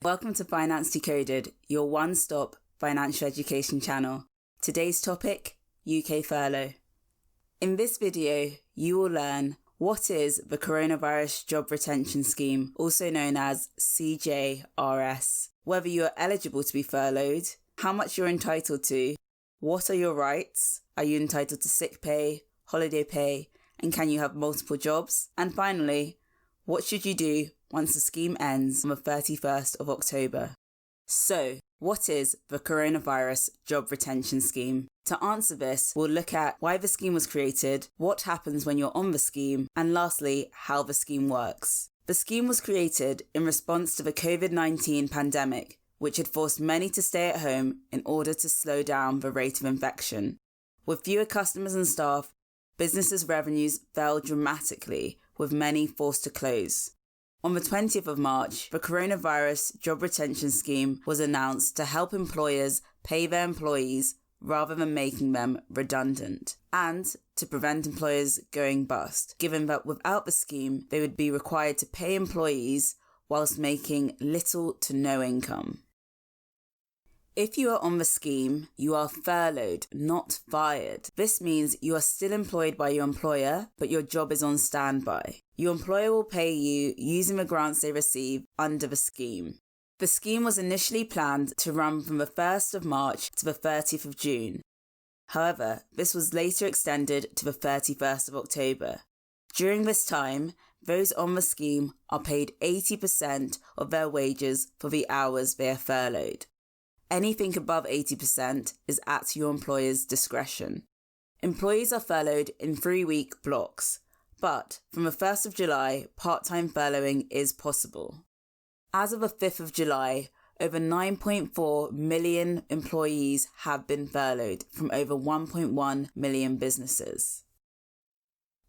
Welcome to Finance Decoded, your one-stop financial education channel. Today's topic, UK Furlough. In this video, you will learn what is the Coronavirus Job Retention Scheme, also known as CJRS, whether you are eligible to be furloughed, how much you're entitled to, what are your rights, are you entitled to sick pay, holiday pay, and can you have multiple jobs? And finally, what should you do once the scheme ends on the 31st of October? So, what is the Coronavirus Job Retention Scheme? To answer this, we'll look at why the scheme was created, what happens when you're on the scheme, and lastly, how the scheme works. The scheme was created in response to the COVID-19 pandemic, which had forced many to stay at home in order to slow down the rate of infection. With fewer customers and staff, businesses' revenues fell dramatically, with many forced to close. On the 20th of March, the Coronavirus Job Retention Scheme was announced to help employers pay their employees rather than making them redundant, and to prevent employers going bust, given that without the scheme, they would be required to pay employees whilst making little to no income. If you are on the scheme, you are furloughed, not fired. This means you are still employed by your employer, but your job is on standby. Your employer will pay you using the grants they receive under the scheme. The scheme was initially planned to run from the 1st of March to the 30th of June. However, this was later extended to the 31st of October. During this time, those on the scheme are paid 80% of their wages for the hours they are furloughed. Anything above 80% is at your employer's discretion. Employees are furloughed in 3-week blocks, but from the 1st of July, part-time furloughing is possible. As of the 5th of July, over 9.4 million employees have been furloughed from over 1.1 million businesses.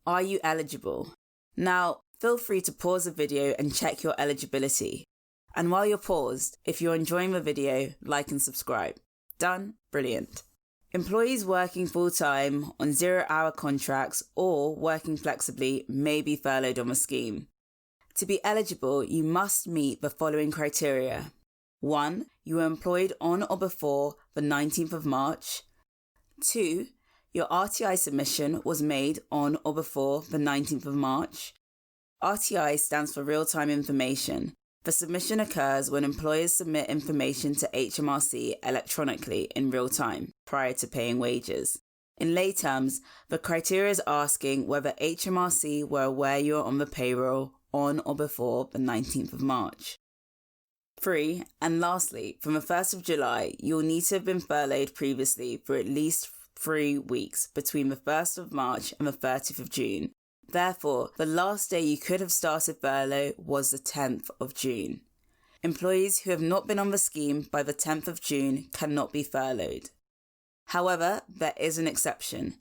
Are you eligible? Now, feel free to pause the video and check your eligibility. And while you're paused, if you're enjoying the video, like and subscribe. Done? Brilliant. Employees working full-time on 0-hour contracts or working flexibly may be furloughed on the scheme. To be eligible, you must meet the following criteria. 1. You were employed on or before the 19th of March. 2. Your RTI submission was made on or before the 19th of March. RTI stands for Real-Time Information. The submission occurs when employers submit information to HMRC electronically in real time, prior to paying wages. In lay terms, the criteria is asking whether HMRC were aware you are on the payroll on or before the 19th of March. 3. And lastly, from the 1st of July, you'll need to have been furloughed previously for at least 3 weeks between the 1st of March and the 30th of June. Therefore, the last day you could have started furlough was the 10th of June. Employees who have not been on the scheme by the 10th of June cannot be furloughed. However, there is an exception.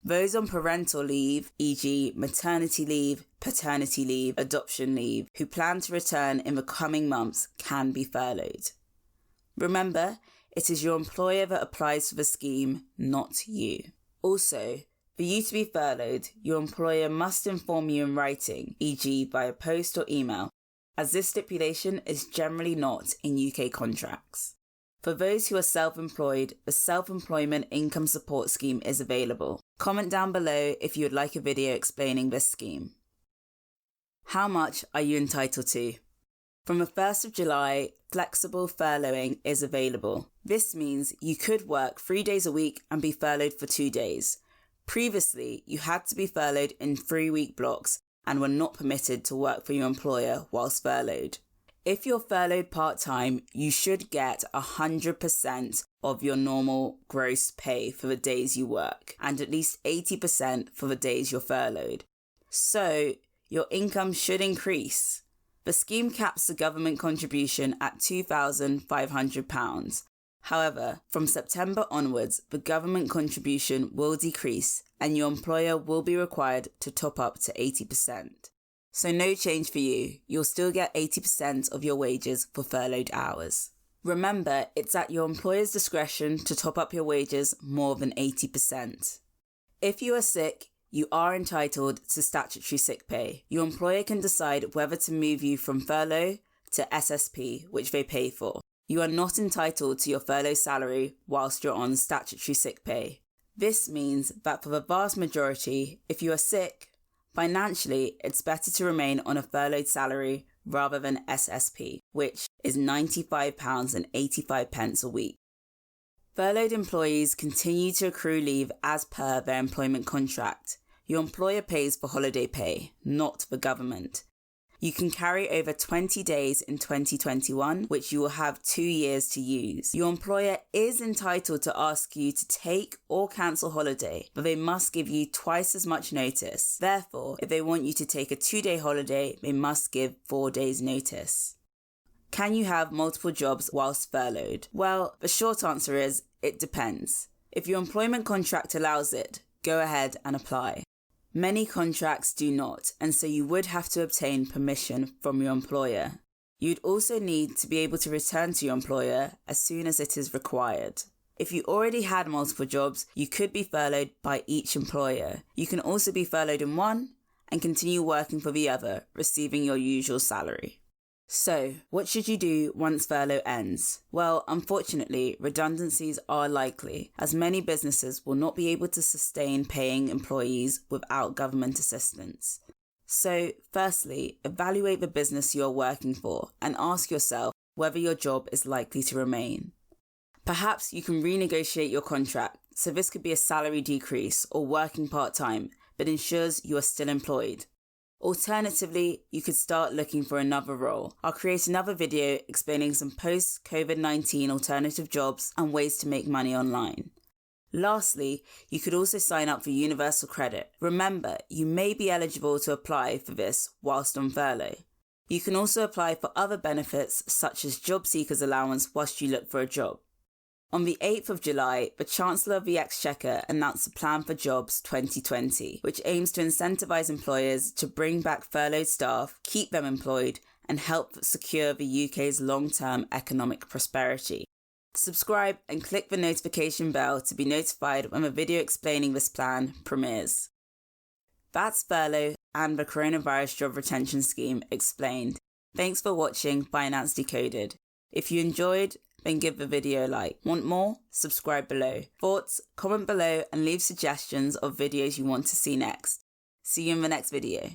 Those on parental leave, e.g. maternity leave, paternity leave, adoption leave, who plan to return in the coming months can be furloughed. Remember, it is your employer that applies for the scheme, not you. Also, for you to be furloughed, your employer must inform you in writing, e.g. via post or email, as this stipulation is generally not in UK contracts. For those who are self-employed, the Self-Employment Income Support Scheme is available. Comment down below if you would like a video explaining this scheme. How much are you entitled to? From the 1st of July, flexible furloughing is available. This means you could work 3 days a week and be furloughed for 2 days. Previously, you had to be furloughed in 3-week blocks and were not permitted to work for your employer whilst furloughed. If you're furloughed part-time, you should get 100% of your normal gross pay for the days you work and at least 80% for the days you're furloughed. So, your income should increase. The scheme caps the government contribution at £2,500. However, from September onwards, the government contribution will decrease and your employer will be required to top up to 80%. So no change for you, you'll still get 80% of your wages for furloughed hours. Remember, it's at your employer's discretion to top up your wages more than 80%. If you are sick, you are entitled to statutory sick pay. Your employer can decide whether to move you from furlough to SSP, which they pay for. You are not entitled to your furlough salary whilst you're on statutory sick pay. This means that for the vast majority, if you are sick, financially it's better to remain on a furloughed salary rather than SSP, which is £95.85 a week. Furloughed employees continue to accrue leave as per their employment contract. Your employer pays for holiday pay, not the government. You can carry over 20 days in 2021, which you will have 2 years to use. Your employer is entitled to ask you to take or cancel holiday, but they must give you twice as much notice. Therefore, if they want you to take a 2-day holiday, they must give 4 days notice. Can you have multiple jobs whilst furloughed? Well, the short answer is, it depends. If your employment contract allows it, go ahead and apply. Many contracts do not, and so you would have to obtain permission from your employer. You'd also need to be able to return to your employer as soon as it is required. If you already had multiple jobs, you could be furloughed by each employer. You can also be furloughed in one and continue working for the other, receiving your usual salary. So, what should you do once furlough ends? Well, unfortunately, redundancies are likely, as many businesses will not be able to sustain paying employees without government assistance. So, firstly, evaluate the business you are working for and ask yourself whether your job is likely to remain. Perhaps you can renegotiate your contract, so this could be a salary decrease or working part-time, but ensures you are still employed. Alternatively, you could start looking for another role. I'll create another video explaining some post-COVID-19 alternative jobs and ways to make money online. Lastly, you could also sign up for Universal Credit. Remember, you may be eligible to apply for this whilst on furlough. You can also apply for other benefits such as Job Seekers Allowance whilst you look for a job. On the 8th of July, the Chancellor of the Exchequer announced the Plan for Jobs 2020, which aims to incentivise employers to bring back furloughed staff, keep them employed, and help secure the UK's long-term economic prosperity. Subscribe and click the notification bell to be notified when a video explaining this plan premieres. That's Furlough and the Coronavirus Job Retention Scheme explained. Thanks for watching Finance Decoded. If you enjoyed, then give the video a like. Want more? Subscribe below. Thoughts? Comment below and leave suggestions of videos you want to see next. See you in the next video.